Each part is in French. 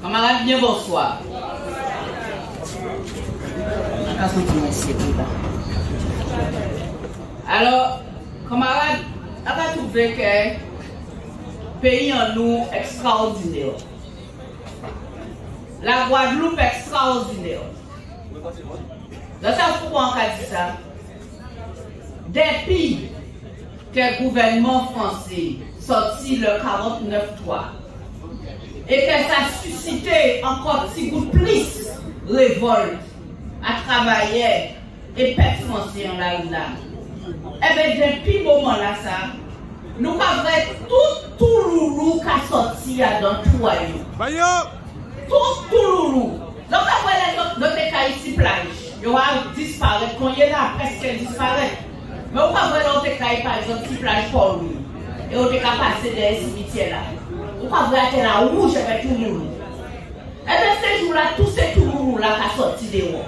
Camarades, bien bonsoir. Alors, camarades, on va trouver que le pays en nous extraordinaire. La Guadeloupe extraordinaire. Dans ça, pourquoi on a dit ça? Depuis que le gouvernement français sorti le 49-3 et que ça a suscité encore petit goût plus révolte à travailler et pète français en la rue là. Eh bien, depuis ce moment-là, ça, nous avons tout loulou qui a sorti dans tout royaume. Tout loulou. Donc, après, notre cas ici, plage, il va disparaître. Quand il est là, presque disparaître. Mais on va voir l'autre cas, par exemple, si plage pour lui. Et on va passer des cimetières là. On va voir la rouge avec tout loulou. Et bien, ces jours-là, tous ces tout loulou là qui a sorti dehors.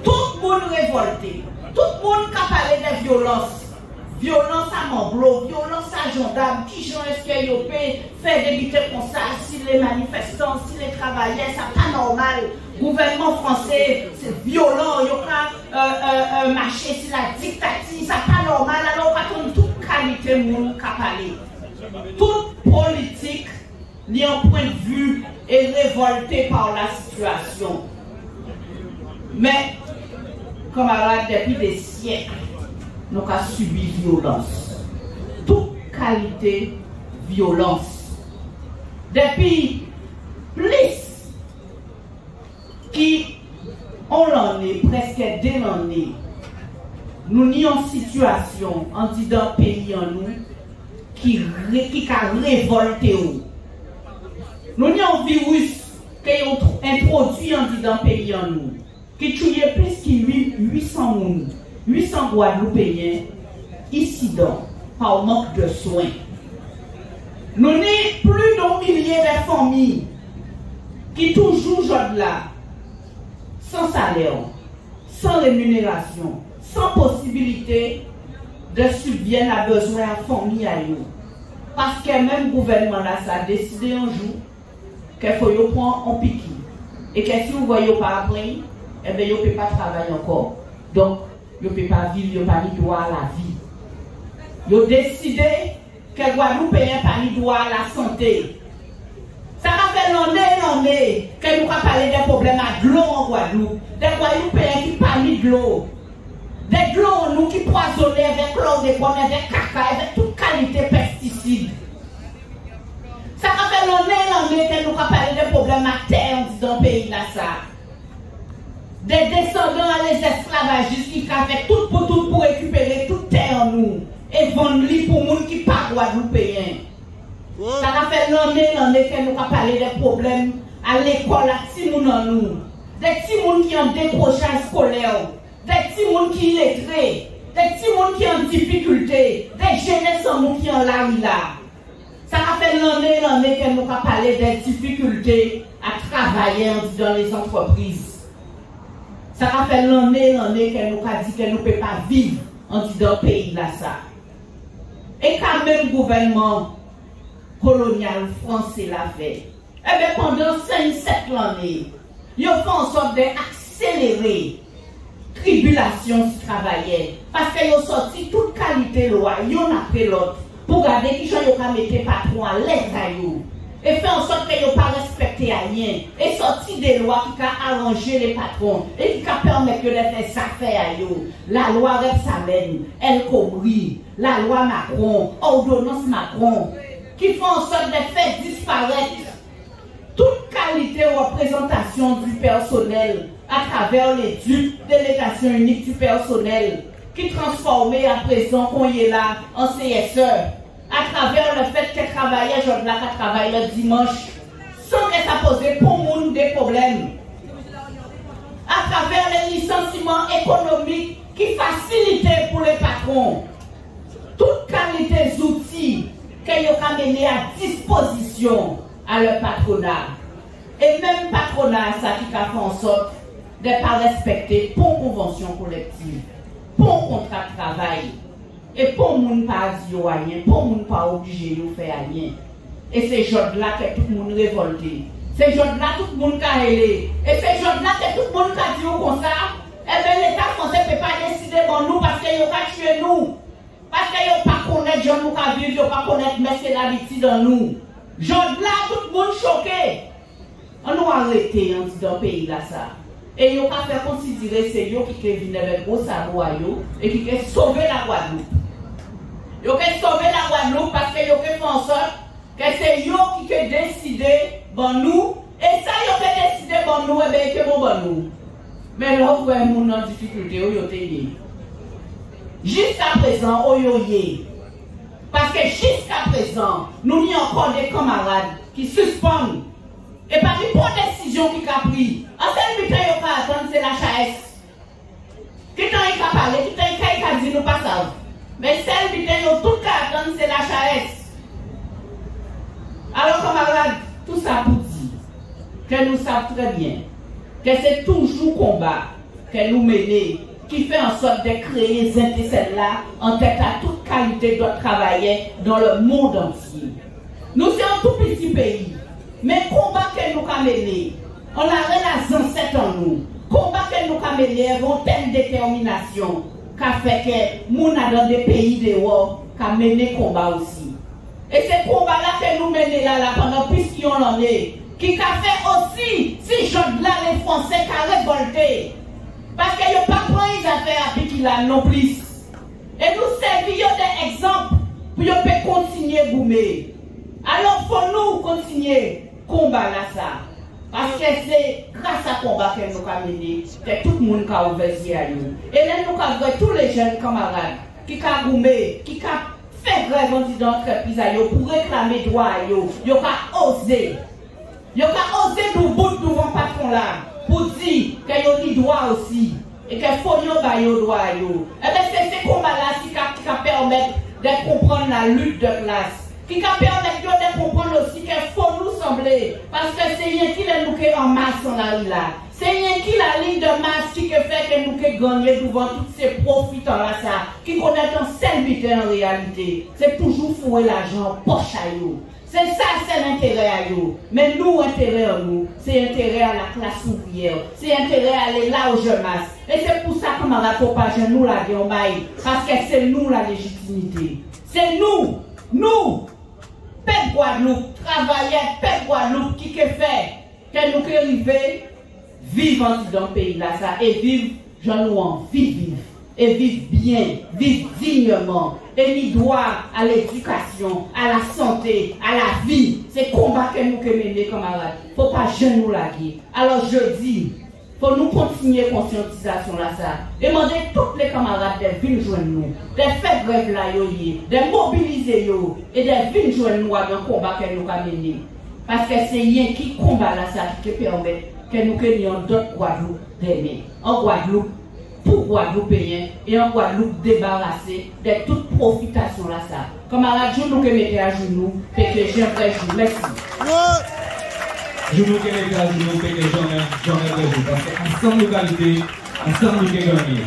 Tout le monde révolté. Tout le monde qui a parlé de violence. Violence à Montblanc, violence à gendarme, qui gens est-ce qu'il peut faire des bêtises comme ça, si les manifestants, si les travailleurs, c'est pas normal. Gouvernement français, c'est violent, il y a marché sur la dictature, c'est pas normal. Alors on va toute qualité de monde qui a parlé. Toute politique, il y a un point de vue et révolté par la situation. Mais, camarades, depuis des siècles, nous avons subi violence. Toute qualité, violence. Depuis plus qui on l'en est, presque dès l'année, nous avons une situation en disant pays en nous qui a révolté. Nous avons un virus qui a introduit en disant pays en nous, qui tue plus que 800 personnes. 800 Guadeloupéens ici par manque de soins. Nous avons plus d'un millier de familles qui toujours jouent là, sans salaire, sans rémunération, sans possibilité de subvenir à besoin à la famille. Parce que même le gouvernement là, ça a décidé un jour qu'il faut prendre un piquet. Et que si vous voyez pas après, eh bien, vous ne pouvez pas travailler encore. Donc, vous ne pouvez pas vivre, vous n'avez pas ni droit à la vie. Vous avez décidé que les Guadeloupéens n'ont pas ni droit à la santé. Ça va faire l'année que nous avons parlé des problèmes de l'eau en Guadeloupe. Des Guadeloupéens qui parlent de l'eau. Des de l'eau nous qui poisonnent avec chlordécone, avec caca, avec toute qualité de pesticides. Ça va faire l'année que nous avons parlé des problèmes à terre dans le pays là. Ça. Des descendants à les esclavagistes qui fait tout pour récupérer toute terre en nous et vendre les pour les gens qui ne sont pas Guadeloupéens. Ça a fait l'année que nous avons parlé des problèmes à l'école, à petits gens en nous. Des petits gens qui ont décrochage scolaire, des petits gens qui sont illettrés, des petits gens qui ont difficulté, des jeunesses en nous qui ont la rue là. Ça a fait l'année que nous avons parlé des difficultés à travailler dans les entreprises. Ça a fait l'année que nous avons dit que nous ne pouvons pas vivre en disant pays là ça. Et quand même le gouvernement colonial français l'a fait. Eh bien pendant 5-7 années, ils ont fait en sorte d'accélérer la tribulation qui travaillait. Parce qu'ils ont sorti toute qualité de loi, ils ont appris l'autre, pour garder qui ils ont mis les patrons à l'aise. Et fait en sorte qu'ils n'ont pas respecté rien. Et sorti des lois qui ont arrangé les patrons. Et qui ont permis que les faire ça fait à eux. La loi Repsamen, El Khomri, la loi Macron, ordonnance Macron, qui font en sorte de faire disparaître toute qualité de représentation du personnel à travers les délégations uniques du personnel, qui transformaient à présent qu'on y est là en CSE. À travers le fait qu'elle travaillait aujourd'hui là, qu'elle travaille le dimanche, sans que ça posait pour nous des problèmes. À travers les licenciements économiques qui facilitaient pour les patrons. Toute qualité d'outils qu'ils ont mené à disposition à leur patronat. Et même patronat, ça qui a fait en sorte de ne pas respecter pour convention collective, pour contrat de travail. Et pour ne pas dire rien, pour ne pas obligé de faire rien. Et c'est ce là que tout le monde révolté. C'est gens-là tout le monde qui a aidé. Et c'est gens-là que tout le monde qui a dit comme ça, eh bien l'État français ne peut pas décider pour nous parce qu'il a tué nous. Parce qu'il n'a pas connaître gens nous qui vivent, il n'a pas connaître mais c'est l'habitude dans nous. Gens-là tout le monde choqué. On nous a arrêté dans le pays là ça. Et il a fait considérer c'est eux qui viennent avec gros sabots et qui ont sauvé la Guadeloupe. Ils ont sauvé la Guadeloupe parce qu'ils ont fait en sorte que c'est eux qui ont décidé pour nous. Et ça, ils ont décidé pour nous, et bien, que bon pour nous. Mais là, vous voyez, nous en difficulté, vous avez jusqu'à présent, parce que jusqu'à présent, nous avons encore des camarades qui suspendent. Et par une bonne décision qui a pris. En seul but, il y a attendre, c'est la HAS. Qui t'a parlé, qui t'a dit, nous pas ça. Mais celle qui a tout qu'à attendre, c'est la HAS. Alors, camarades, tout ça pour dire que nous savons très bien que c'est toujours combat que nous menons qui fait en sorte de créer ces étincelles-là en tête à toute qualité de travailler dans le monde entier. Nous sommes un tout petit pays, mais combat que nous avons mené, on a les ancêtres en nous. Combat que nous avons mené avons telle détermination qu'a fait que nous dans des pays dehors qu'a mené combat aussi. Et c'est combat-là que nous menons là pendant plus qu'on en est, qui a fait aussi, si gens-là les Français qui ont révolté. Parce qu'il n'y a pas de les affaires avec qui là non plus. Et nous servons des exemples pour nous continuer à goumer. Alors il faut nous continuer à combattre ça. Parce que c'est grâce à ce combat que nous avons mené que tout le monde a ouvert les yeux. Et là nous avons tous les jeunes camarades qui ont goumé, qui ont fait grève dans l'entreprise pour réclamer droit. Ils ont osé. Ils ont osé nous bout devant le patron là. Pour dire qu'ils ont des droits aussi et qu'il faut qu'ils aient des droits. Et bien c'est ces combats-là qui permettent de comprendre la lutte de classe, qui permettent de comprendre aussi qu'il faut nous sembler, parce que c'est rien qui nous en masse en la là. C'est rien qui la ligne de masse qui fait que nous gagnons devant tous ces profitants là, qui connaissent un seul but en réalité. C'est toujours fouer l'argent poche à eux. C'est ça, c'est l'intérêt à nous. Mais nous, intérêt à nous, c'est intérêt à la classe ouvrière. C'est intérêt à aller là où je masse. Et c'est pour ça qu'on ne faut pas nous la guerre, parce que c'est nous la légitimité. C'est nous, peuple Guadeloupe, travailleurs, peuple Guadeloupe, qui fait que nous arrivons vivre dans le pays là, ça, et vivre, j'en ai envie de vivre. Et vivre bien, vivre dignement, et ni droit à l'éducation, à la santé, à la vie. C'est combat que nous menons, camarades. Il ne faut pas jeune nous laguer. Alors je dis, il faut nous continuer la conscientisation là ça. Et demander tous les camarades de venir joindre nous, de faire grève là, de mobiliser et de venir joindre nous dans le combat que nous menons. Parce que c'est rien qui combat là ça qui permet que nous ayons d'autres Guadeloupe d'aimer. En Guadeloupe, pour Guadeloupéens et en Guadeloupe débarrassé de toute profitation là ça. Comme à la jour nous que mettez à genoux, fait que j'ai un vrai jour. Merci. Je vous mettez à genoux, fait que j'en ai un vrai jour. Parce qu'ensemble nous qualité, ensemble nous gagnons.